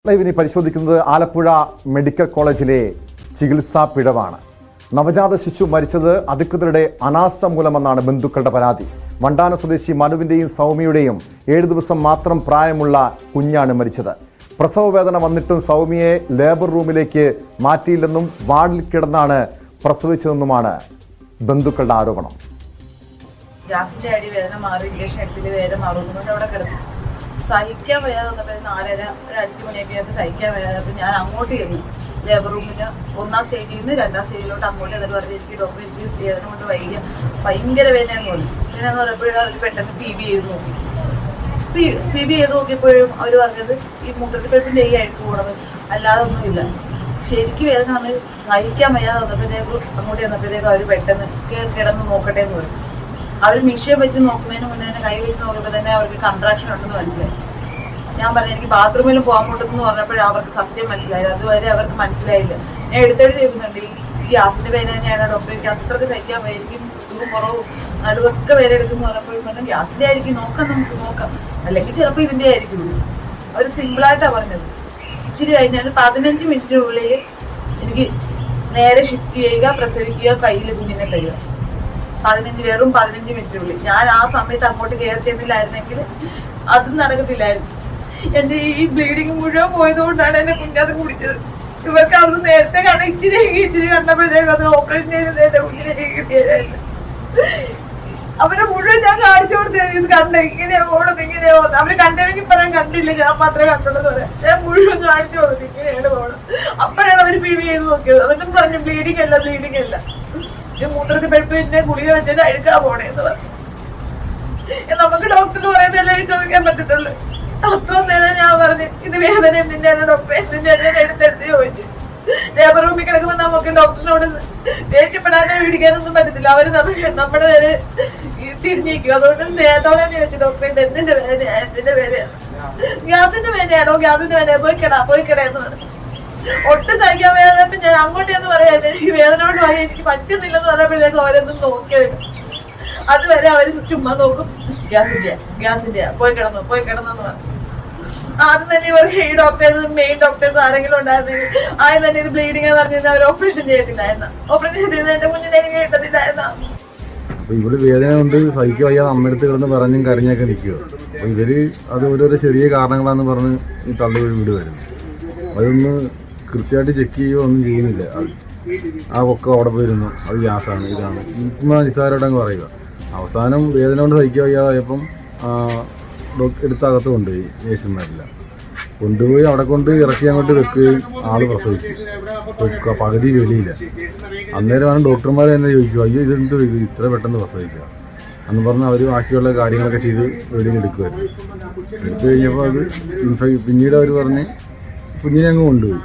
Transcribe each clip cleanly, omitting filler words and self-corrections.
ഇനി പരിശോധിക്കുന്നത് ആലപ്പുഴ മെഡിക്കൽ കോളേജിലെ ചികിത്സാ പിഴവാണ്. നവജാത ശിശു മരിച്ചത് അധികൃതരുടെ അനാസ്ഥ മൂലമെന്നാണ് ബന്ധുക്കളുടെ പരാതി. വണ്ടാന സ്വദേശി മനുവിന്റെയും സൗമ്യയുടെയും 7 ദിവസം മാത്രം പ്രായമുള്ള കുഞ്ഞാണ് മരിച്ചത്. പ്രസവ വേദന വന്നിട്ടും സൗമ്യയെ ലേബർ റൂമിലേക്ക് മാറ്റിയില്ലെന്നും വാർഡിൽ കിടന്നാണ് പ്രസവിച്ചതെന്നുമാണ് ബന്ധുക്കളുടെ ആരോപണം. ഗ്യാസിന്റെ അടി വേദന മാറി, ഇഞ്ചക്ഷൻ എടുത്തിട്ട് വേദന മാറുന്നുകൊണ്ട് അവിടെ കിടന്നു. സഹിക്കാൻ വയ്യാതെ വന്നപ്പോൾ 4:30 ഒരു 5 മണിയൊക്കെ ആയപ്പോൾ സഹിക്കാൻ വയ്യാതെ അപ്പോൾ ഞാൻ അങ്ങോട്ട് ചെന്നു. ലേബർ റൂമിന് 1ാം സ്റ്റേജിൽ നിന്ന് 2ാം സ്റ്റേജിലോട്ട് അങ്ങോട്ട് എന്നിട്ട് പറഞ്ഞു എനിക്ക് ഡോക്ടർ എനിക്ക് വേദന കൊണ്ട് ഭയങ്കര വേദനയെന്ന് തോന്നി. ഇങ്ങനെയെന്ന് പറയുമ്പോഴും അവർ പെട്ടെന്ന് പി ബി ചെയ്ത് നോക്കിയപ്പോഴും അവർ പറഞ്ഞത് ഈ മൂത്രത്തിപ്പഴുപ്പിൻ്റെ ഈ അഴുക്ക് പോകണത് അല്ലാതെ ഒന്നുമില്ല. ശരിക്കും വേദന വന്ന് സഹിക്കാൻ വയ്യാതെ വന്നപ്പോഴത്തേക്കും അങ്ങോട്ട് ചെന്നപ്പോഴത്തേക്കും അവർ പെട്ടെന്ന് കിടന്ന് നോക്കട്ടെ എന്ന് പറഞ്ഞു. അവർ മിഷ്യൻ വെച്ച് നോക്കുന്നതിന് മുന്നേ തന്നെ കൈ വെച്ച് നോക്കിയപ്പോൾ തന്നെ അവർക്ക് കൺട്രാക്ഷൻ ഉണ്ടെന്ന് മനസ്സിലായി. ഞാൻ പറഞ്ഞു എനിക്ക് ബാത്റൂമിലും പോകാൻ മുട്ടെന്ന് പറഞ്ഞപ്പോഴും അവർക്ക് സത്യം മനസ്സിലായി. അതുവരെ അവർക്ക് മനസ്സിലായില്ല. ഞാൻ എടുത്തെടുത്ത് ചോദിക്കുന്നുണ്ട് ഈ ഗ്യാസിന്റെ വേദന തന്നെയാണ് ഡോക്ടർ, എനിക്ക് അത്രയ്ക്ക് സഹിക്കാൻ വയ്യ, എനിക്ക് ഇതും കുറവും നടുവൊക്കെ വേറെ എടുക്കുന്നു പറഞ്ഞപ്പോഴും പറഞ്ഞു ഗ്യാസിന്റെ ആയിരിക്കും, നമുക്ക് നോക്കാം, അല്ലെങ്കിൽ ചിലപ്പോൾ ഇതിന്റെ ആയിരിക്കും. അവർ സിമ്പിളായിട്ടാണ് പറഞ്ഞത്. ഇച്ചിരി കഴിഞ്ഞാൽ 15 മിനിറ്റിനുള്ളിൽ എനിക്ക് നേരെ ഷിഫ്റ്റ് ചെയ്യുക, പ്രസവിക്കുക, കയ്യിൽ കുഞ്ഞിനെ തരിക. 15 മിനിറ്റിനുള്ളിൽ. ഞാൻ ആ സമയത്ത് അങ്ങോട്ട് കെയർ ചെയ്യുന്നില്ലായിരുന്നെങ്കിൽ അതും നടക്കത്തില്ലായിരുന്നു. എൻ്റെ ഈ ബ്ലീഡിങ് മുഴുവൻ പോയതുകൊണ്ടാണ് എന്നെ കുഞ്ഞത് കുടിച്ചത്. ഇവർക്ക് അത് നേരത്തെ കണ്ട ഇച്ചിരി കണ്ടപ്പോഴത്തേക്കും അത് ഓപ്പറേഷൻ ചെയ്ത് എൻ്റെ കുഞ്ഞിനെ കിട്ടിയതായിരുന്നു. അവരെ മുഴുവൻ ഞാൻ കാണിച്ചു കൊടുത്തത് ഇത് കണ്ട ഇങ്ങനെയാ പോകണത്, ഇങ്ങനെയാ പോകുന്നത്. അവര് കണ്ടെങ്കിൽ പറയാൻ കണ്ടില്ല, ഞാൻ മാത്രമേ കണ്ടുള്ളൂ പറയാം. ഞാൻ മുഴുവൻ കാണിച്ചു കൊടുത്തു ഇങ്ങനെയാണ് പോകണം. അപ്പോഴാണ് അവർ പി വി ചെയ്ത് നോക്കിയത്. എന്നിട്ടും പറഞ്ഞു ബ്ലീഡിങ് അല്ല മൂത്രത്തിപ്പഴുപ്പിന്റെ ഗുളിക വെച്ചിട്ട് അഴുക്കാ പോണേന്ന് പറഞ്ഞു. നമുക്ക് ഡോക്ടർ പറയുന്നതല്ലേ ചോദിക്കാൻ പറ്റത്തുള്ളൂ. അത്ര നേരം ഞാൻ പറഞ്ഞു ഇത് വേദന എന്തിന്റെയാണ് ഡോക്ടറെ, എന്തിന്റെയാണ് ഞാൻ എടുത്തെടുത്ത് ചോദിച്ചു. ലേബർ റൂമിൽ കിടക്കുമ്പോൾ നമുക്ക് ഡോക്ടറിനോട് ദേഷ്യപ്പെടാനോ പിടിക്കാനൊന്നും പറ്റത്തില്ല. അവര് നമ്മുടെ നേരെ തിരിഞ്ഞിരിക്കും. അതുകൊണ്ട് സ്നേഹത്തോടെ ചോദിച്ചു ഡോക്ടറെ എന്തിന്റെ വേദനയാണ്, ഗ്യാസിന്റെ വേദനയാണോ, ഗ്യാസിന്റെ വേദന പോയിക്കട എന്ന് പറഞ്ഞു. ഒട്ടും സഹിക്കാൻ വയ്യാതെ ഞാൻ അങ്ങോട്ട് എന്ന് പറയാം എനിക്ക് വേദന കൊണ്ട് പറയാൻ എനിക്ക് പറ്റുന്നില്ലെന്ന് പറയുമ്പോഴേക്കും അവരൊന്നും നോക്കിയത്. അതുവരെ അവര് ചുമ്മാ നോക്കും, ഗ്യാസിന്റെ പോയി കിടന്നു പറഞ്ഞു. ആദ്യം തന്നെ ഇവർക്ക് ഈ ഡോക്ടേഴ്സ് മെയിൻ ഡോക്ടേഴ്സ് ആരെങ്കിലും ഉണ്ടായിരുന്നെങ്കിൽ ആദ്യം തന്നെ ഇത് ബ്ലീഡിംഗ് എന്ന് പറഞ്ഞാൽ അവർ ഓപ്പറേഷൻ ചെയ്തില്ലായിരുന്ന. ഓപ്പറേഷൻ ചെയ്തിരുന്ന എന്റെ കുഞ്ഞിനെ എനിക്ക് കിട്ടത്തില്ലായിരുന്ന. അപ്പൊ ഇവര് വേദന കൊണ്ട് സഹിക്കുക വയ്യാതെ അമ്മയെടുത്ത് കിടന്ന് പറഞ്ഞും കരഞ്ഞൊക്കെ നിൽക്കുക. അപ്പൊ ഇവര് അത് ഓരോരോ ചെറിയ കാരണങ്ങളാന്ന് പറഞ്ഞ് ഈ തള്ളി വിടുമായിരുന്നു. അതൊന്ന് കൃത്യമായിട്ട് ചെക്ക് ചെയ്യുകയോ ഒന്നും ചെയ്യുന്നില്ല. ആ ഒക്കെ അവിടെ പോയിരുന്നു അത് ഗ്യാസാണ് ഇതാണ് ചുമ്മാ നിസ്സാരമായിട്ടങ്ങ് പറയുക. അവസാനം വേദന കൊണ്ട് സഹിക്കുക വയ്യാതായപ്പം എടുത്തകത്ത് കൊണ്ടുപോയി. നേഴ്സുമാരില്ല കൊണ്ടുപോയി അവിടെ കൊണ്ട് ഇറക്കി അങ്ങോട്ട് വെക്കുകയും ആള് പ്രസവിച്ചു. പകുതി വെളിയില്ല. അന്നേരമാണ് ഡോക്ടർമാർ തന്നെ ചോദിക്കുക അയ്യോ ഇതെന്തോ ഇത് ഇത്ര പെട്ടെന്ന് പ്രസവിക്കുക എന്ന് പറഞ്ഞ് അവർ ബാക്കിയുള്ള കാര്യങ്ങളൊക്കെ ചെയ്ത് വെളിയിൽ എടുക്കുമായിരുന്നു. എടുത്തു കഴിഞ്ഞപ്പോൾ അത് പിന്നീട് അവർ പറഞ്ഞ് കുഞ്ഞിനെ അങ്ങ് കൊണ്ടുപോയി.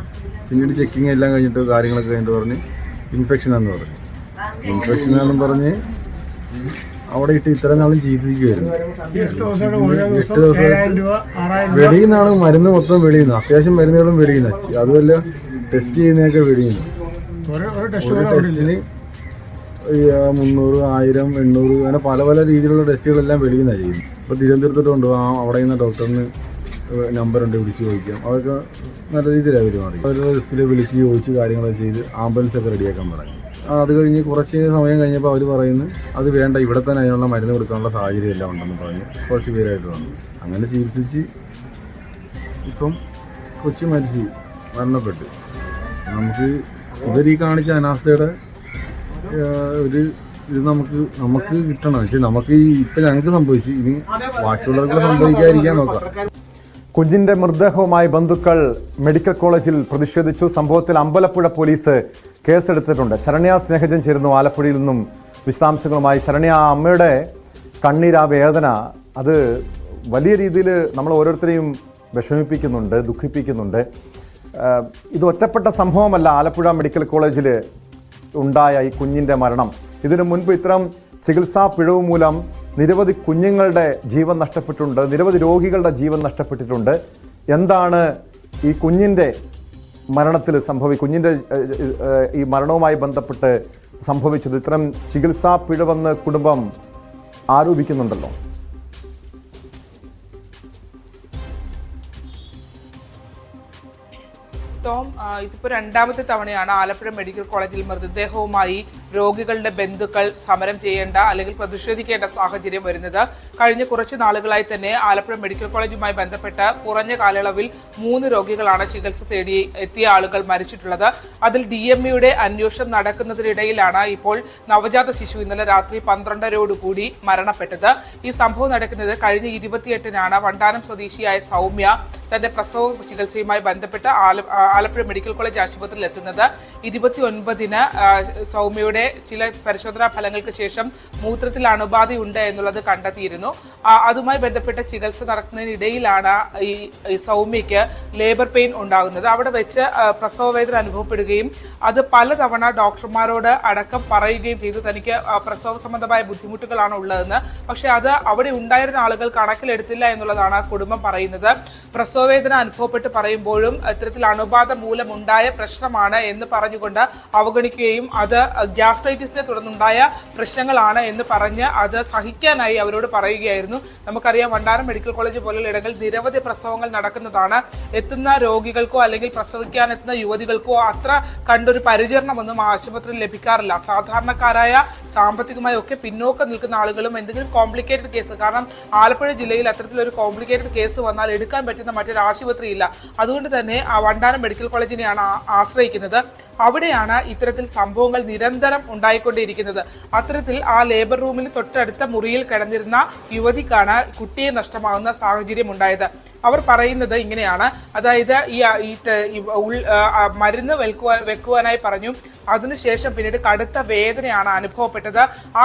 പിന്നീട് ചെക്കിങ് എല്ലാം കഴിഞ്ഞിട്ട് കാര്യങ്ങളൊക്കെ കഴിഞ്ഞിട്ട് പറഞ്ഞ് ഇൻഫെക്ഷനാണെന്ന് പറഞ്ഞു. ഇൻഫെക്ഷനാണെന്ന് പറഞ്ഞ് അവിടെ ഇട്ട് ഇത്ര നാളും ചികിത്സിക്കുമായിരുന്നു. 8 ദിവസം വെളിയിൽ നിന്നാണ് മരുന്ന് മൊത്തം വെളിയിൽ നിന്ന്. അത്യാവശ്യം മരുന്നുകളും വെളിയിൽ നിന്ന്. അതുമല്ല ടെസ്റ്റ് ചെയ്യുന്നതൊക്കെ വെളിയിൽ നിന്ന്. ഒരു ടെസ്റ്റിന് 300, 1000, 800 അങ്ങനെ പല രീതിയിലുള്ള ടെസ്റ്റുകളെല്ലാം വെളിയിൽ നിന്നാണ് ചെയ്യുന്നത്. ഇപ്പോൾ തിരുവനന്തപുരത്തോട്ട് കൊണ്ടുപോകാം. അവിടെ നിന്ന് ഡോക്ടറിന് നമ്പറുണ്ട്, വിളിച്ച് ചോദിക്കാം. അതൊക്കെ നല്ല രീതിയിലാണ് പെരുമാറി. അവരുടെ റിസ്കിൽ വിളിച്ച് ചോദിച്ച് കാര്യങ്ങളൊക്കെ ചെയ്ത് ആംബുലൻസൊക്കെ റെഡിയാക്കാൻ പറഞ്ഞു. അത് കഴിഞ്ഞ് കുറച്ച് സമയം കഴിഞ്ഞപ്പോൾ അവർ പറയുന്നു അത് വേണ്ട, ഇവിടെ തന്നെ അതിനുള്ള മരുന്ന് കൊടുക്കാനുള്ള സാഹചര്യം എല്ലാം ഉണ്ടെന്ന് പറഞ്ഞ് കുറച്ച് പേരായിട്ട് വന്നു. അങ്ങനെ ചികിത്സിച്ച് ഇപ്പം കൊച്ചു മരണപ്പെട്ടു. നമുക്ക് ഇവർ ഈ കാണിച്ച അനാസ്ഥയുടെ ഒരു ഇത് നമുക്ക് കിട്ടണം. പക്ഷേ നമുക്ക് ഇപ്പം ഞങ്ങൾക്ക് സംഭവിച്ചു, ഇനി ബാക്കിയുള്ളവർക്ക് സംഭവിക്കാതിരിക്കാൻ നോക്കാം. കുഞ്ഞിന്റെ മൃതദേഹവുമായി ബന്ധുക്കൾ മെഡിക്കൽ കോളേജിൽ പ്രതിഷേധിച്ചു. സംഭവത്തിൽ അമ്പലപ്പുഴ പോലീസ് കേസെടുത്തിട്ടുണ്ട്. ശരണ്യ സ്നേഹജൻ ചേരുന്നു ആലപ്പുഴയിൽ നിന്നും വിശദാംശങ്ങളുമായി. ശരണ്യ, അമ്മയുടെ കണ്ണീർ, ആ വേദന അത് വലിയ രീതിയിൽ നമ്മൾ ഓരോരുത്തരെയും വിഷമിപ്പിക്കുന്നുണ്ട്, ദുഃഖിപ്പിക്കുന്നുണ്ട്. ഇത് ഒറ്റപ്പെട്ട സംഭവമല്ല. ആലപ്പുഴ മെഡിക്കൽ കോളേജിൽ ഉണ്ടായ ഈ കുഞ്ഞിൻ്റെ മരണം, ഇതിനു മുൻപ് ഇത്തരം ചികിത്സാ പിഴവ് മൂലം നിരവധി കുഞ്ഞുങ്ങളുടെ ജീവൻ നഷ്ടപ്പെട്ടിട്ടുണ്ട്, നിരവധി രോഗികളുടെ ജീവൻ നഷ്ടപ്പെട്ടിട്ടുണ്ട്. എന്താണ് ഈ കുഞ്ഞിൻ്റെ മരണത്തിൽ കുഞ്ഞിൻ്റെ ഈ മരണവുമായി ബന്ധപ്പെട്ട് സംഭവിച്ചത്? ഇത്തരം ചികിത്സാ പിഴവെന്ന് കുടുംബം ആരോപിക്കുന്നുണ്ടല്ലോ. ടോം, ഇതിപ്പോൾ രണ്ടാമത്തെ തവണയാണ് ആലപ്പുഴ മെഡിക്കൽ കോളേജിൽ മൃതദേഹവുമായി രോഗികളുടെ ബന്ധുക്കൾ സമരം ചെയ്യേണ്ട അല്ലെങ്കിൽ പ്രതിഷേധിക്കേണ്ട സാഹചര്യം വരുന്നത്. കഴിഞ്ഞ കുറച്ച് നാളുകളായി തന്നെ ആലപ്പുഴ മെഡിക്കൽ കോളേജുമായി ബന്ധപ്പെട്ട് കുറഞ്ഞ കാലയളവിൽ 3 രോഗികളാണ് ചികിത്സ തേടി എത്തിയ ആളുകൾ മരിച്ചിട്ടുള്ളത്. അതിൽ DMEയുടെ അന്വേഷണം നടക്കുന്നതിനിടയിലാണ് ഇപ്പോൾ നവജാത ശിശു ഇന്നലെ രാത്രി 12:30 മരണപ്പെട്ടത്. ഈ സംഭവം നടക്കുന്നത് കഴിഞ്ഞ 28-നാണ് വണ്ടാനം സ്വദേശിയായ സൗമ്യ തന്റെ പ്രസവ ചികിത്സയുമായി ബന്ധപ്പെട്ട് ആലപ്പുഴ മെഡിക്കൽ കോളേജ് ആശുപത്രിയിൽ എത്തുന്നത്. 29-ന് സൗമ്യയുടെ ചില പരിശോധനാ ഫലങ്ങൾക്ക് ശേഷം മൂത്രത്തിൽ അണുബാധയുണ്ട് എന്നുള്ളത് കണ്ടെത്തിയിരുന്നു. അതുമായി ബന്ധപ്പെട്ട ചികിത്സ നടത്തുന്നതിനിടയിലാണ് ഈ സൗമ്യയ്ക്ക് ലേബർ പെയിൻ ഉണ്ടാകുന്നത്. അവിടെ വെച്ച് പ്രസവ വേദന അനുഭവപ്പെടുകയും അത് പലതവണ ഡോക്ടർമാരോട് അടക്കം പറയുകയും ചെയ്തു. തനിക്ക് പ്രസവ സംബന്ധമായ ബുദ്ധിമുട്ടുകളാണ് ഉള്ളതെന്ന്. പക്ഷെ അത് അവിടെ ഉണ്ടായിരുന്ന ആളുകൾ കണക്കിലെടുത്തില്ല എന്നുള്ളതാണ് കുടുംബം പറയുന്നത്. പ്രസവവേദന അനുഭവപ്പെട്ട് പറയുമ്പോഴും ഇത്തരത്തിൽ അണുബാധ മൂലമുണ്ടായ പ്രശ്നമാണ് എന്ന് പറഞ്ഞുകൊണ്ട് അവഗണിക്കുകയും അത് ഗ്യാസ്ട്രൈറ്റിസിനെ തുടർന്നുണ്ടായ പ്രശ്നങ്ങളാണ് എന്ന് പറഞ്ഞ് അത് സഹിക്കാനായി അവരോട് പറയുകയായിരുന്നു. നമുക്കറിയാം, വണ്ടാനം മെഡിക്കൽ കോളേജ് പോലുള്ള ഇടങ്ങളിൽ നിരവധി പ്രസവങ്ങൾ നടക്കുന്നതാണ്. എത്തുന്ന രോഗികൾക്കോ അല്ലെങ്കിൽ പ്രസവിക്കാൻ എത്തുന്ന യുവതികൾക്കോ അത്ര കണ്ടൊരു പരിചരണമൊന്നും ആശുപത്രിയിൽ ലഭിക്കാറില്ല. സാധാരണക്കാരായ സാമ്പത്തികമായി ഒക്കെ പിന്നോക്കം നിൽക്കുന്ന ആളുകളും എന്തെങ്കിലും കോംപ്ലിക്കേറ്റഡ് കേസ്, കാരണം ആലപ്പുഴ ജില്ലയിൽ അത്തരത്തിലൊരു കോംപ്ലിക്കേറ്റഡ് കേസ് വന്നാൽ എടുക്കാൻ പറ്റുന്ന മറ്റൊരു ആശുപത്രിയില്ല. അതുകൊണ്ട് തന്നെ വണ്ടാനം മെഡിക്കൽ കോളേജിനെയാണ് ആശ്രയിക്കുന്നത്. അവിടെയാണ് ഇത്തരത്തിൽ സംഭവങ്ങൾ നിരന്തരം ഉണ്ടായിക്കൊണ്ടിരിക്കുന്നത്. അത്തരത്തിൽ ആ ലേബർ റൂമിന് തൊട്ടടുത്ത മുറിയിൽ കിടന്നിരുന്ന യുവതിക്കാണ് കുട്ടിയെ നഷ്ടമാകുന്ന സാഹചര്യം ഉണ്ടായത്. അവർ പറയുന്നത് ഇങ്ങനെയാണ്, അതായത് ഈ മരുന്ന് വെക്കുവാനായി പറഞ്ഞു. അതിനുശേഷം പിന്നീട് കടുത്ത വേദനയാണ് അനുഭവപ്പെട്ടത്. ആ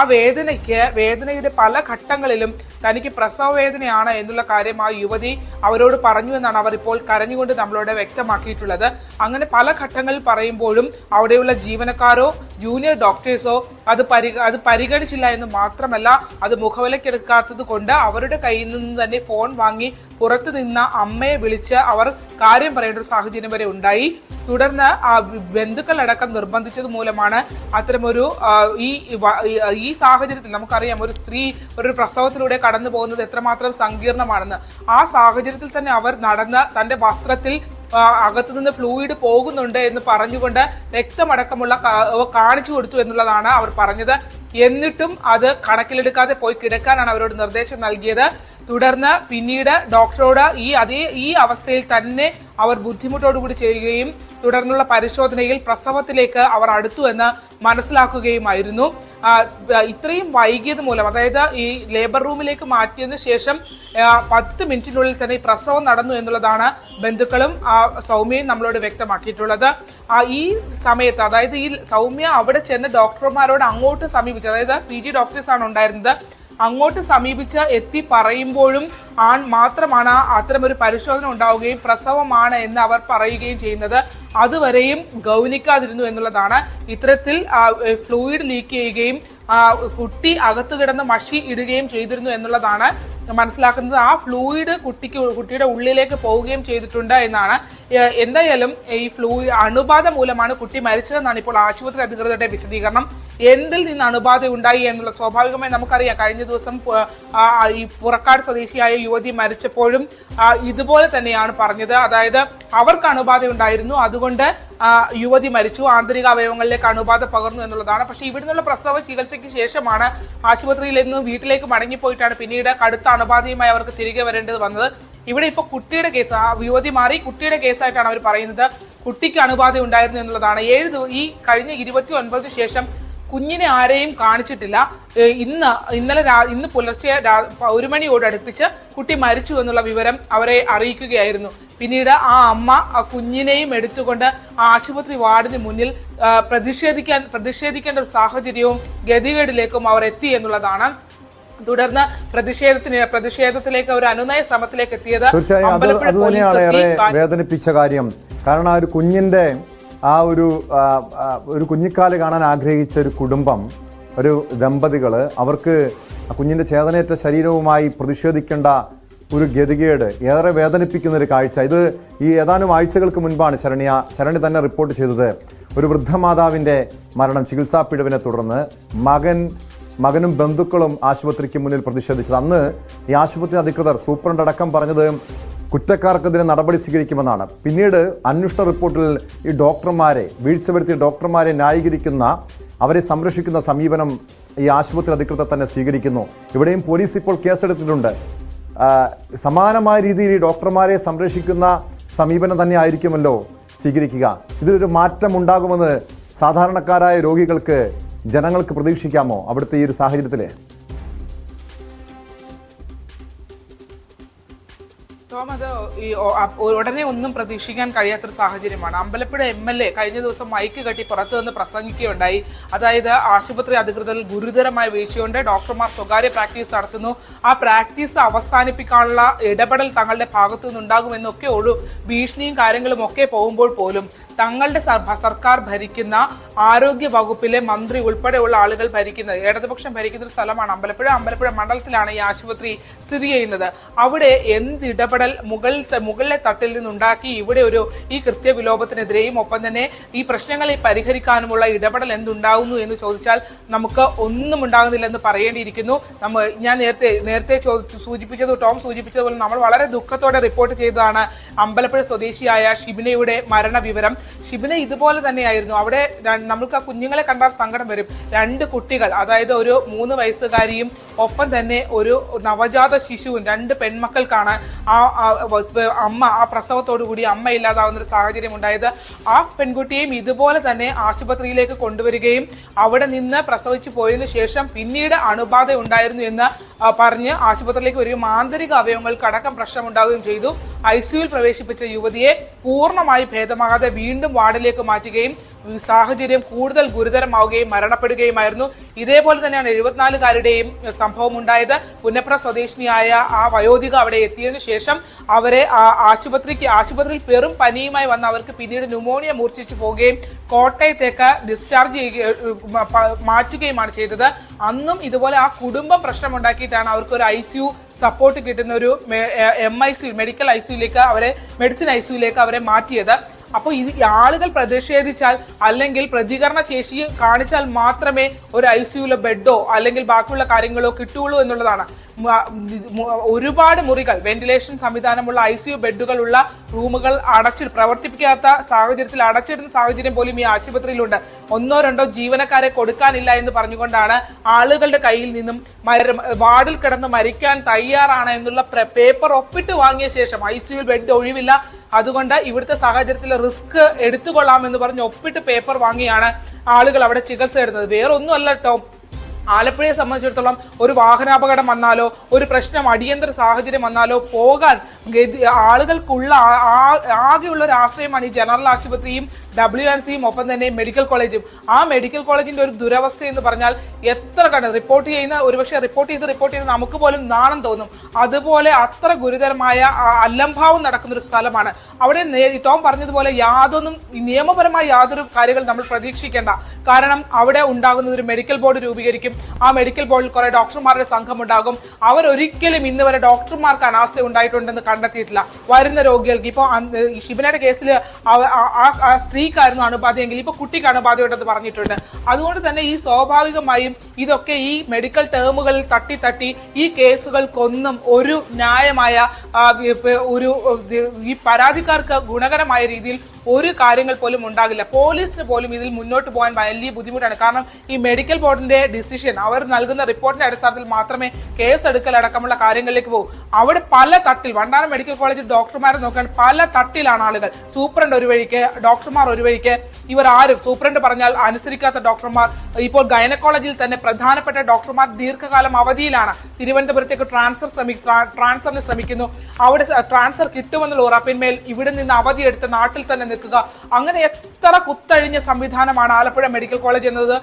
വേദനയുടെ പല ഘട്ടങ്ങളിലും തനിക്ക് പ്രസവ വേദനയാണ് എന്നുള്ള കാര്യം ആ യുവതി അവരോട് പറഞ്ഞു എന്നാണ് അവർ ഇപ്പോൾ കരഞ്ഞുകൊണ്ട് നമ്മളോട് വ്യക്തമാക്കിയിട്ടുള്ളത്. അങ്ങനെ പല ഘട്ടങ്ങളിൽ പറയുമ്പോഴും അവിടെയുള്ള ജീവനക്കാരോ ജൂനിയർ ഡോക്ടേഴ്സോ അത് പരിഗണിച്ചില്ല എന്ന് മാത്രമല്ല, അത് മുഖവിലക്കെടുക്കാത്തത് കൊണ്ട് അവരുടെ കയ്യിൽ നിന്ന് തന്നെ ഫോൺ വാങ്ങി പുറത്തു നിന്ന അമ്മയെ വിളിച്ച് അവർ കാര്യം പറയേണ്ട ഒരു സാഹചര്യം വരെ ഉണ്ടായി. തുടർന്ന് ആ ബന്ധുക്കളടക്കം നിർബന്ധിച്ചത് മൂലമാണ് അത്തരമൊരു ഈ സാഹചര്യത്തിൽ നമുക്കറിയാം, ഒരു സ്ത്രീ ഒരു പ്രസവത്തിലൂടെ കടന്നു പോകുന്നത് എത്രമാത്രം സങ്കീർണമാണെന്ന്. ആ സാഹചര്യത്തിൽ തന്നെ അവർ നടന്ന് തന്റെ വസ്ത്രത്തിൽ അകത്തുനിന്ന് ഫ്ലൂയിഡ് പോകുന്നുണ്ട് എന്ന് പറഞ്ഞുകൊണ്ട് രക്തമടക്കമുള്ള കാണിച്ചു കൊടുത്തു എന്നുള്ളതാണ് അവർ പറഞ്ഞത്. എന്നിട്ടും അത് കണക്കിലെടുക്കാതെ പോയി കിടക്കാനാണ് അവരോട് നിർദ്ദേശം നൽകിയത്. തുടർന്ന് പിന്നീട് ഡോക്ടറോട് ഈ അവസ്ഥയിൽ തന്നെ അവർ ബുദ്ധിമുട്ടോടുകൂടി ചെയ്യുകയും തുടർന്നുള്ള പരിശോധനയിൽ പ്രസവത്തിലേക്ക് അവർ അടുത്തു എന്ന് മനസ്സിലാക്കുകയുമായിരുന്നു. ഇത്രയും വൈകിയത് മൂലം, അതായത് ഈ ലേബർ റൂമിലേക്ക് മാറ്റിയതിനു ശേഷം 10 മിനിറ്റിനുള്ളിൽ തന്നെ ഈ പ്രസവം നടന്നു എന്നുള്ളതാണ് ബന്ധുക്കളും സൗമ്യയും നമ്മളോട് വ്യക്തമാക്കിയിട്ടുള്ളത്. ഈ സമയത്ത്, അതായത് ഈ സൗമ്യ അവിടെ ചെന്ന് ഡോക്ടർമാരോട് അങ്ങോട്ട് സമീപിച്ചു, അതായത് PG ഡോക്ടേഴ്സാണ് ഉണ്ടായിരുന്നത്, അങ്ങോട്ട് സമീപിച്ച് എത്തി പറയുമ്പോഴും മാത്രമാണ് അത്തരമൊരു പരിശോധന ഉണ്ടാവുകയും പ്രസവമാണ് എന്ന് അവർ പറയുകയും ചെയ്യുന്നത്. അതുവരെയും ഗൗനിക്കാതിരുന്നു എന്നുള്ളതാണ്. ഇത്തരത്തിൽ ഫ്ലൂയിഡ് ലീക്ക് ചെയ്യുകയും കുട്ടി അകത്ത് കിടന്ന് മഷി ഇടുകയും ചെയ്തിരുന്നു എന്നുള്ളതാണ് മനസ്സിലാക്കുന്നത്. ആ ഫ്ലൂയിഡ് കുട്ടിയുടെ ഉള്ളിലേക്ക് പോവുകയും ചെയ്തിട്ടുണ്ട് എന്നാണ്. എന്തായാലും ഈ അണുബാധ മൂലമാണ് കുട്ടി മരിച്ചതെന്നാണ് ഇപ്പോൾ ആശുപത്രി അധികൃതരുടെ വിശദീകരണം. എന്തിൽ നിന്ന് അണുബാധ ഉണ്ടായി എന്നുള്ള സ്വാഭാവികമായി നമുക്കറിയാം. കഴിഞ്ഞ ദിവസം ഈ പുറക്കാട് സ്വദേശിയായ യുവതി മരിച്ചപ്പോഴും ഇതുപോലെ തന്നെയാണ് പറഞ്ഞത്. അതായത് അവർക്ക് അണുബാധ ഉണ്ടായിരുന്നു, അതുകൊണ്ട് യുവതി മരിച്ചു, ആന്തരിക അവയവങ്ങളിലേക്ക് അണുബാധ പകർന്നു എന്നുള്ളതാണ്. പക്ഷേ ഇവിടുന്നുള്ള പ്രസവ ചികിത്സയ്ക്ക് ശേഷമാണ് ആശുപത്രിയിൽ നിന്ന് വീട്ടിലേക്ക് മടങ്ങിപ്പോയിട്ടാണ് പിന്നീട് കടുത്ത അണുബാധയുമായി അവർക്ക് തിരികെ വരേണ്ടത് വന്നത്. ഇവിടെ ഇപ്പോൾ കുട്ടിയുടെ കേസ്, യുവതി മാറി കുട്ടിയുടെ കേസായിട്ടാണ് അവർ പറയുന്നത്. കുട്ടിക്ക് അണുബാധ ഉണ്ടായിരുന്നു എന്നുള്ളതാണ്. ഈ കഴിഞ്ഞ 29 ശേഷം കുഞ്ഞിനെ ആരെയും കാണിച്ചിട്ടില്ല. ഇന്ന് പുലർച്ചെ 1 മണിയോടടുപ്പിച്ച് കുട്ടി മരിച്ചു എന്നുള്ള വിവരം അവരെ അറിയിക്കുകയായിരുന്നു. പിന്നീട് ആ അമ്മ ആ കുഞ്ഞിനെയും എടുത്തുകൊണ്ട് ആശുപത്രി വാർഡിന് മുന്നിൽ പ്രതിഷേധിക്കേണ്ട ഒരു സാഹചര്യവും ഗതികേടിലേക്കും അവർ എത്തി എന്നുള്ളതാണ്. തുടർന്ന് പ്രതിഷേധത്തിലേക്ക് ഒരു അനുനയ ശ്രമത്തിലേക്ക് എത്തിയത്. തീർച്ചയായും അത് തന്നെയാണ് ഏറെ വേദനിപ്പിച്ച കാര്യം. കാരണം ആ ഒരു കുഞ്ഞിന്റെ ഒരു കുഞ്ഞിക്കാല് കാണാൻ ആഗ്രഹിച്ച ഒരു കുടുംബം, ഒരു ദമ്പതികള്, അവർക്ക് കുഞ്ഞിന്റെ ചേതനയേറ്റ ശരീരവുമായി പ്രതിഷേധിക്കേണ്ട ഒരു ഗതികേട് ഏറെ വേദനിപ്പിക്കുന്ന ഒരു കാഴ്ച. ഇത് ഈ ഏതാനും ആഴ്ചകൾക്ക് മുൻപാണ് ശരണി തന്നെ റിപ്പോർട്ട് ചെയ്തത്. ഒരു വൃദ്ധമാതാവിന്റെ മരണം ചികിത്സാ പിഴവിനെ തുടർന്ന് മകനും ബന്ധുക്കളും ആശുപത്രിക്ക് മുന്നിൽ പ്രതിഷേധിച്ചത്. അന്ന് ഈ ആശുപത്രി അധികൃതർ, സൂപ്രണ്ട് അടക്കം പറഞ്ഞത് കുറ്റക്കാർക്കെതിരെ നടപടി സ്വീകരിക്കുമെന്നാണ്. പിന്നീട് അന്വേഷണ റിപ്പോർട്ടിൽ ഈ ഡോക്ടർമാരെ, വീഴ്ച വരുത്തിയ ഡോക്ടർമാരെ ന്യായീകരിക്കുന്ന, അവരെ സംരക്ഷിക്കുന്ന സമീപനം ഈ ആശുപത്രി അധികൃതർ തന്നെ സ്വീകരിക്കുന്നു. ഇവിടെയും പോലീസ് ഇപ്പോൾ കേസെടുത്തിട്ടുണ്ട്. സമാനമായ രീതിയിൽ ഈ ഡോക്ടർമാരെ സംരക്ഷിക്കുന്ന സമീപനം തന്നെ ആയിരിക്കുമല്ലോ സ്വീകരിക്കുക. ഇതിലൊരു മാറ്റം ഉണ്ടാകുമെന്ന് സാധാരണക്കാരായ രോഗികൾക്ക്, ജനങ്ങൾക്ക് പ്രതീക്ഷിക്കാമോ അവിടുത്തെ ഈ ഒരു സാഹചര്യത്തിൽ? ടോം, അത് ഈ ഉടനെ ഒന്നും പ്രതീക്ഷിക്കാൻ കഴിയാത്തൊരു സാഹചര്യമാണ്. അമ്പലപ്പുഴ MLA കഴിഞ്ഞ ദിവസം മൈക്ക് കെട്ടി പുറത്തു നിന്ന് പ്രസംഗിക്കുകയുണ്ടായി. അതായത് ആശുപത്രി അധികൃതരിൽ ഗുരുതരമായ വീഴ്ചയുണ്ട്, ഡോക്ടർമാർ സ്വകാര്യ പ്രാക്ടീസ് നടത്തുന്നു, ആ പ്രാക്ടീസ് അവസാനിപ്പിക്കാനുള്ള ഇടപെടൽ തങ്ങളുടെ ഭാഗത്തു നിന്നുണ്ടാകുമെന്നൊക്കെ ഒരു ഭീഷണിയും കാര്യങ്ങളും ഒക്കെ പോകുമ്പോൾ പോലും തങ്ങളുടെ സർക്കാർ ഭരിക്കുന്ന ആരോഗ്യ വകുപ്പിലെ മന്ത്രി ഉൾപ്പെടെയുള്ള ആളുകൾ ഭരിക്കുന്നത്, ഇടതുപക്ഷം ഭരിക്കുന്ന ഒരു സ്ഥലമാണ് അമ്പലപ്പുഴ മണ്ഡലത്തിലാണ് ഈ ആശുപത്രി സ്ഥിതി ചെയ്യുന്നത്. അവിടെ എന്ത് ഇടപെടൽ മുകളിലെ തട്ടിൽ നിന്നുണ്ടാക്കി ഇവിടെ ഈ കൃത്യവിലോപത്തിനെതിരെയും ഒപ്പം തന്നെ ഈ പ്രശ്നങ്ങളെ പരിഹരിക്കാനുമുള്ള ഇടപെടൽ എന്തുണ്ടാകുന്നു എന്ന് ചോദിച്ചാൽ നമുക്ക് ഒന്നും ഉണ്ടാകുന്നില്ലെന്ന് പറയേണ്ടിയിരിക്കുന്നു. ഞാൻ നേരത്തെ ടോം സൂചിപ്പിച്ചതുപോലെ നമ്മൾ വളരെ ദുഃഖത്തോടെ റിപ്പോർട്ട് ചെയ്തതാണ് അമ്പലപ്പുഴ സ്വദേശിയായ ഷിബിനയുടെ മരണവിവരം. ഷിബിന ഇതുപോലെ തന്നെയായിരുന്നു. അവിടെ നമുക്ക് ആ കുഞ്ഞുങ്ങളെ കണ്ടാൽ സങ്കടം വരും. 2 കുട്ടികൾ, അതായത് ഒരു 3 വയസ്സുകാരിയും ഒപ്പം തന്നെ ഒരു നവജാത ശിശുവും, 2 പെൺമക്കൾക്കാണ് അമ്മ ആ പ്രസവത്തോടു കൂടി അമ്മ ഇല്ലാതാവുന്ന ഒരു സാഹചര്യം ഉണ്ടായത്. ആ പെൺകുട്ടിയെയും ഇതുപോലെ തന്നെ ആശുപത്രിയിലേക്ക് കൊണ്ടുവരികയും അവിടെ നിന്ന് പ്രസവിച്ചു പോയതിനു ശേഷം പിന്നീട് അണുബാധ ഉണ്ടായിരുന്നു എന്ന് പറഞ്ഞ് ആശുപത്രിയിലേക്ക് ഒരു ആന്തരിക അവയവങ്ങൾക്ക് അടക്കം പ്രശ്നമുണ്ടാവുകയും ചെയ്തു. ICUവിൽ പ്രവേശിപ്പിച്ച യുവതിയെ പൂർണ്ണമായി ഭേദമാകാതെ വീണ്ടും വാർഡിലേക്ക് മാറ്റുകയും സാഹചര്യം കൂടുതൽ ഗുരുതരമാവുകയും മരണപ്പെടുകയുമായിരുന്നു. ഇതേപോലെ തന്നെയാണ് 74-കാരുടെയും സംഭവം ഉണ്ടായത്. പുന്നപ്ര സ്വദേശിനിയായ ആ വയോധിക അവിടെ എത്തിയതിനു ശേഷം അവരെ ആശുപത്രിയിൽ പെറും പനിയുമായി വന്ന അവർക്ക് പിന്നീട് ന്യൂമോണിയ മൂർച്ഛിച്ചു പോവുകയും കോട്ടയത്തേക്ക് ഡിസ്ചാർജ് മാറ്റുകയുമാണ് ചെയ്തത്. അന്നും ഇതുപോലെ ആ കുടുംബം പ്രശ്നമുണ്ടാക്കിയിട്ടാണ് അവർക്ക് ഒരു ICU സപ്പോർട്ട് കിട്ടുന്ന ഒരു MICU, മെഡിക്കൽ ICUയിലേക്ക് മെഡിസിൻ ICUയിലേക്ക് അവരെ മാറ്റിയത്. അപ്പോൾ ആളുകൾ പ്രതിഷേധിച്ചാൽ അല്ലെങ്കിൽ പ്രതികരണ ശേഷി കാണിച്ചാൽ മാത്രമേ ഒരു ICUയിലെ ബെഡോ അല്ലെങ്കിൽ ബാക്കിയുള്ള കാര്യങ്ങളോ കിട്ടുള്ളൂ എന്നുള്ളതാണ്. ഒരുപാട് മുറികൾ, വെന്റിലേഷൻ സംവിധാനമുള്ള ICU ബെഡുകളുള്ള റൂമുകൾ പ്രവർത്തിപ്പിക്കാത്ത സാഹചര്യത്തിൽ അടച്ചിടുന്ന സാഹചര്യം പോലും ഈ ആശുപത്രിയിലുണ്ട്. 1-2 ജീവനക്കാരെ കൊടുക്കാനില്ല എന്ന് പറഞ്ഞുകൊണ്ടാണ് ആളുകളുടെ കയ്യിൽ നിന്നും വാർഡിൽ കിടന്ന് മരിക്കാൻ തയ്യാറാണ് എന്നുള്ള പേപ്പർ ഒപ്പിട്ട് വാങ്ങിയ ശേഷം ICUയിൽ ബെഡ് ഒഴിവില്ല, അതുകൊണ്ട് ഇവിടുത്തെ സാഹചര്യത്തിൽ റിസ്ക് എടുത്തുകൊള്ളാമെന്ന് പറഞ്ഞ് ഒപ്പിട്ട് പേപ്പർ വാങ്ങിയാണ് ആളുകൾ അവിടെ ചികിത്സ എടുത്തത്. വേറെ ഒന്നുമല്ല കേട്ടോ. ആലപ്പുഴയെ സംബന്ധിച്ചിടത്തോളം ഒരു വാഹനാപകടം വന്നാലോ ഒരു പ്രശ്നം അടിയന്തര സാഹചര്യം വന്നാലോ പോകാൻ ആളുകൾക്കുള്ള ആകെയുള്ള ഒരു ആശ്രയമാണ് ഈ ജനറൽ ആശുപത്രിയും WNCയും ഒപ്പം തന്നെ മെഡിക്കൽ കോളേജും. ആ മെഡിക്കൽ കോളേജിന്റെ ഒരു ദുരവസ്ഥ എന്ന് പറഞ്ഞാൽ എത്ര റിപ്പോർട്ട് ചെയ്ത് നമുക്ക് പോലും നാണം തോന്നും. അതുപോലെ അത്ര ഗുരുതരമായ അലംഭാവം നടക്കുന്ന ഒരു സ്ഥലമാണ്. അവിടെ ടോം പറഞ്ഞതുപോലെ നിയമപരമായ യാതൊരു കാര്യങ്ങൾ നമ്മൾ പ്രതീക്ഷിക്കേണ്ട. കാരണം അവിടെ ഉണ്ടാകുന്ന ഒരു മെഡിക്കൽ ബോർഡ് രൂപീകരിക്കും. ആ മെഡിക്കൽ ബോർഡിൽ കുറെ ഡോക്ടർമാരുടെ സംഘം ഉണ്ടാകും. അവരൊരിക്കലും ഇന്ന് വരെ ഡോക്ടർമാർക്ക് അനാസ്ഥ ഉണ്ടായിട്ടുണ്ടെന്ന് കണ്ടെത്തിയിട്ടില്ല. വരുന്ന രോഗികൾക്ക് ഇപ്പോൾ ഷിബിനയുടെ കേസിൽ ആ സ്ത്രീക്കായിരുന്നു അണുബാധയെങ്കിൽ ഇപ്പൊ കുട്ടിക്ക് അണുബാധയുണ്ടെന്ന് പറഞ്ഞിട്ടുണ്ട്. അതുകൊണ്ട് തന്നെ ഈ സ്വാഭാവികമായും ഇതൊക്കെ ഈ മെഡിക്കൽ ടേമുകളിൽ തട്ടി ഈ കേസുകൾക്കൊന്നും ഒരു ന്യായമായ ഈ പരാതിക്കാർക്ക് ഗുണകരമായ രീതിയിൽ ഒരു കാര്യങ്ങൾ പോലും ഉണ്ടാകില്ല. പോലീസിന് പോലും ഇതിൽ മുന്നോട്ട് പോകാൻ വലിയ ബുദ്ധിമുട്ടാണ്. കാരണം ഈ മെഡിക്കൽ ബോർഡിന്റെ ഡിസിഷൻ, അവർ നൽകുന്ന റിപ്പോർട്ടിന്റെ അടിസ്ഥാനത്തിൽ മാത്രമേ കേസ് എടുക്കലടക്കമുള്ള കാര്യങ്ങളിലേക്ക് പോകും. അവിടെ പല തട്ടിൽ, വണ്ടാനം മെഡിക്കൽ കോളേജിൽ ഡോക്ടർമാരെ നോക്കാൻ പല തട്ടിലാണ് ആളുകൾ. സൂപ്രണ്ട് ഒരു വഴിക്ക്, ഡോക്ടർമാർ ഒരു വഴിക്ക്. ഇവർ ആരും സൂപ്രണ്ട് പറഞ്ഞാൽ അനുസരിക്കാത്ത ഡോക്ടർമാർ. ഇപ്പോൾ ഗൈനക്കോളജിൽ തന്നെ പ്രധാനപ്പെട്ട ഡോക്ടർമാർ ദീർഘകാലം അവധിയിലാണ്. തിരുവനന്തപുരത്തേക്ക് ട്രാൻസ്ഫറിന് ശ്രമിക്കുന്നു. അവിടെ ട്രാൻസ്ഫർ കിട്ടുമെന്നുള്ള ഉറപ്പിന്മേൽ ഇവിടെ നിന്ന് അവധിയെടുത്ത് നാട്ടിൽ തന്നെ നിൽക്കുക. അങ്ങനെ എത്ര കുത്തഴിഞ്ഞ സംവിധാനമാണ് ആലപ്പുഴ മെഡിക്കൽ കോളേജ് എന്നത്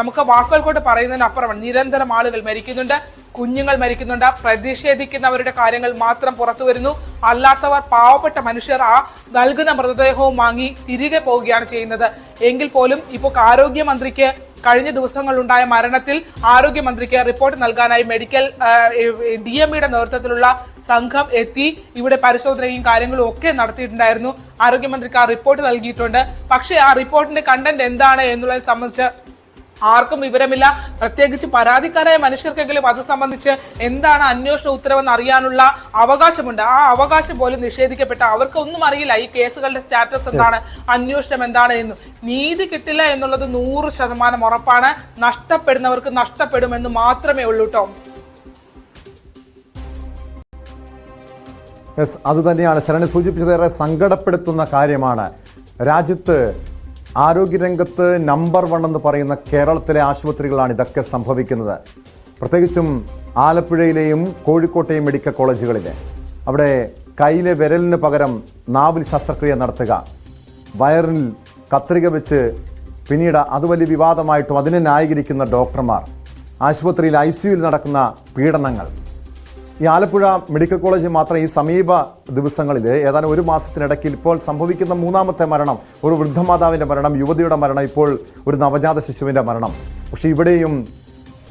നമുക്ക് വാക്കുകൾ കൊണ്ട് പറയുന്നതിനപ്പുറമാണ്. നിരന്തരം ആളുകൾ മരിക്കുന്നുണ്ട്, കുഞ്ഞുങ്ങൾ മരിക്കുന്നുണ്ട്. പ്രതിഷേധിക്കുന്നവരുടെ കാര്യങ്ങൾ മാത്രം പുറത്തു വരുന്നു. അല്ലാത്തവർ, പാവപ്പെട്ട മനുഷ്യർ ആ നൽകുന്ന മൃതദേഹവും വാങ്ങി തിരികെ പോവുകയാണ് ചെയ്യുന്നത്. എങ്കിൽ പോലും ഇപ്പോൾ ആരോഗ്യമന്ത്രിക്ക് കഴിഞ്ഞ ദിവസങ്ങളുണ്ടായ മരണത്തിൽ ആരോഗ്യമന്ത്രിക്ക് റിപ്പോർട്ട് നൽകാനായി മെഡിക്കൽ DMEയുടെ നേതൃത്വത്തിലുള്ള സംഘം എത്തി ഇവിടെ പരിശോധനയും കാര്യങ്ങളും ഒക്കെ നടത്തിയിട്ടുണ്ടായിരുന്നു. ആരോഗ്യമന്ത്രിക്ക് ആ റിപ്പോർട്ട് നൽകിയിട്ടുണ്ട്. പക്ഷേ ആ റിപ്പോർട്ടിന്റെ കണ്ടന്റ് എന്താണ് എന്നുള്ളതിനെ സംബന്ധിച്ച് ആർക്കും വിവരമില്ല. പ്രത്യേകിച്ച് പരാതിക്കാരായ മനുഷ്യർക്കെങ്കിലും അത് സംബന്ധിച്ച് എന്താണ് അന്വേഷണ ഉത്തരവെന്ന് അറിയാനുള്ള അവകാശമുണ്ട്. ആ അവകാശം പോലും നിഷേധിക്കപ്പെട്ട അവർക്ക് ഒന്നും അറിയില്ല ഈ കേസുകളുടെ സ്റ്റാറ്റസ് എന്താണ്, അന്വേഷണം എന്താണ് എന്നും. നീതി കിട്ടില്ല എന്നുള്ളത് 100% ഉറപ്പാണ്. നഷ്ടപ്പെടുന്നവർക്ക് നഷ്ടപ്പെടുമെന്ന് മാത്രമേ ഉള്ളൂ കേട്ടോ. യെസ്, അത് തന്നെയാണ് ശരണി സൂചിപ്പിച്ചതേറെ സങ്കടപ്പെടുത്തുന്ന കാര്യമാണ്. രാജ്യത്ത് ആരോഗ്യരംഗത്ത് നമ്പർ 1 എന്ന് പറയുന്ന കേരളത്തിലെ ആശുപത്രികളാണ് ഇതൊക്കെ സംഭവിക്കുന്നത്. പ്രത്യേകിച്ചും ആലപ്പുഴയിലെയും കോഴിക്കോട്ടെയും മെഡിക്കൽ കോളേജുകളിൽ അവിടെ കയ്യിലെ വിരലിന് പകരം നാവിൽ ശസ്ത്രക്രിയ നടത്തുക, വയറിൽ കത്രിക വെച്ച് പിന്നീട് അത് വലിയ വിവാദമായിട്ടും അതിനെ ന്യായീകരിക്കുന്ന ഡോക്ടർമാർ, ആശുപത്രിയിൽ ICUയിൽ നടക്കുന്ന പീഡനങ്ങൾ. ഈ ആലപ്പുഴ മെഡിക്കൽ കോളേജിൽ മാത്രം ഈ സമീപ ദിവസങ്ങളിൽ ഏതാനും ഒരു മാസത്തിനിടയ്ക്ക് ഇപ്പോൾ സംഭവിക്കുന്ന 3ാമത്തെ മരണം, ഒരു വൃദ്ധമാതാവിൻ്റെ മരണം, യുവതിയുടെ മരണം, ഇപ്പോൾ ഒരു നവജാത ശിശുവിൻ്റെ മരണം. പക്ഷേ ഇവിടെയും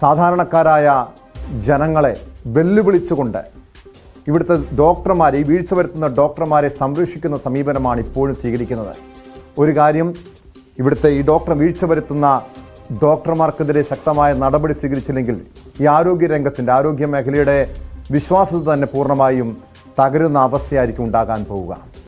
സാധാരണക്കാരായ ജനങ്ങളെ വെല്ലുവിളിച്ചുകൊണ്ട് ഇവിടുത്തെ ഡോക്ടർമാരെ, ഈ വീഴ്ച വരുത്തുന്ന ഡോക്ടർമാരെ സംരക്ഷിക്കുന്ന സമീപനമാണ് ഇപ്പോഴും സ്വീകരിക്കുന്നത്. ഒരു കാര്യം, ഇവിടുത്തെ ഈ വീഴ്ച വരുത്തുന്ന ഡോക്ടർമാർക്കെതിരെ ശക്തമായ നടപടി സ്വീകരിച്ചില്ലെങ്കിൽ ഈ ആരോഗ്യ മേഖലയുടെ വിശ്വാസ്യത തന്നെ പൂർണ്ണമായും തകരുന്ന അവസ്ഥയായിരിക്കും ഉണ്ടാകാൻ പോവുക.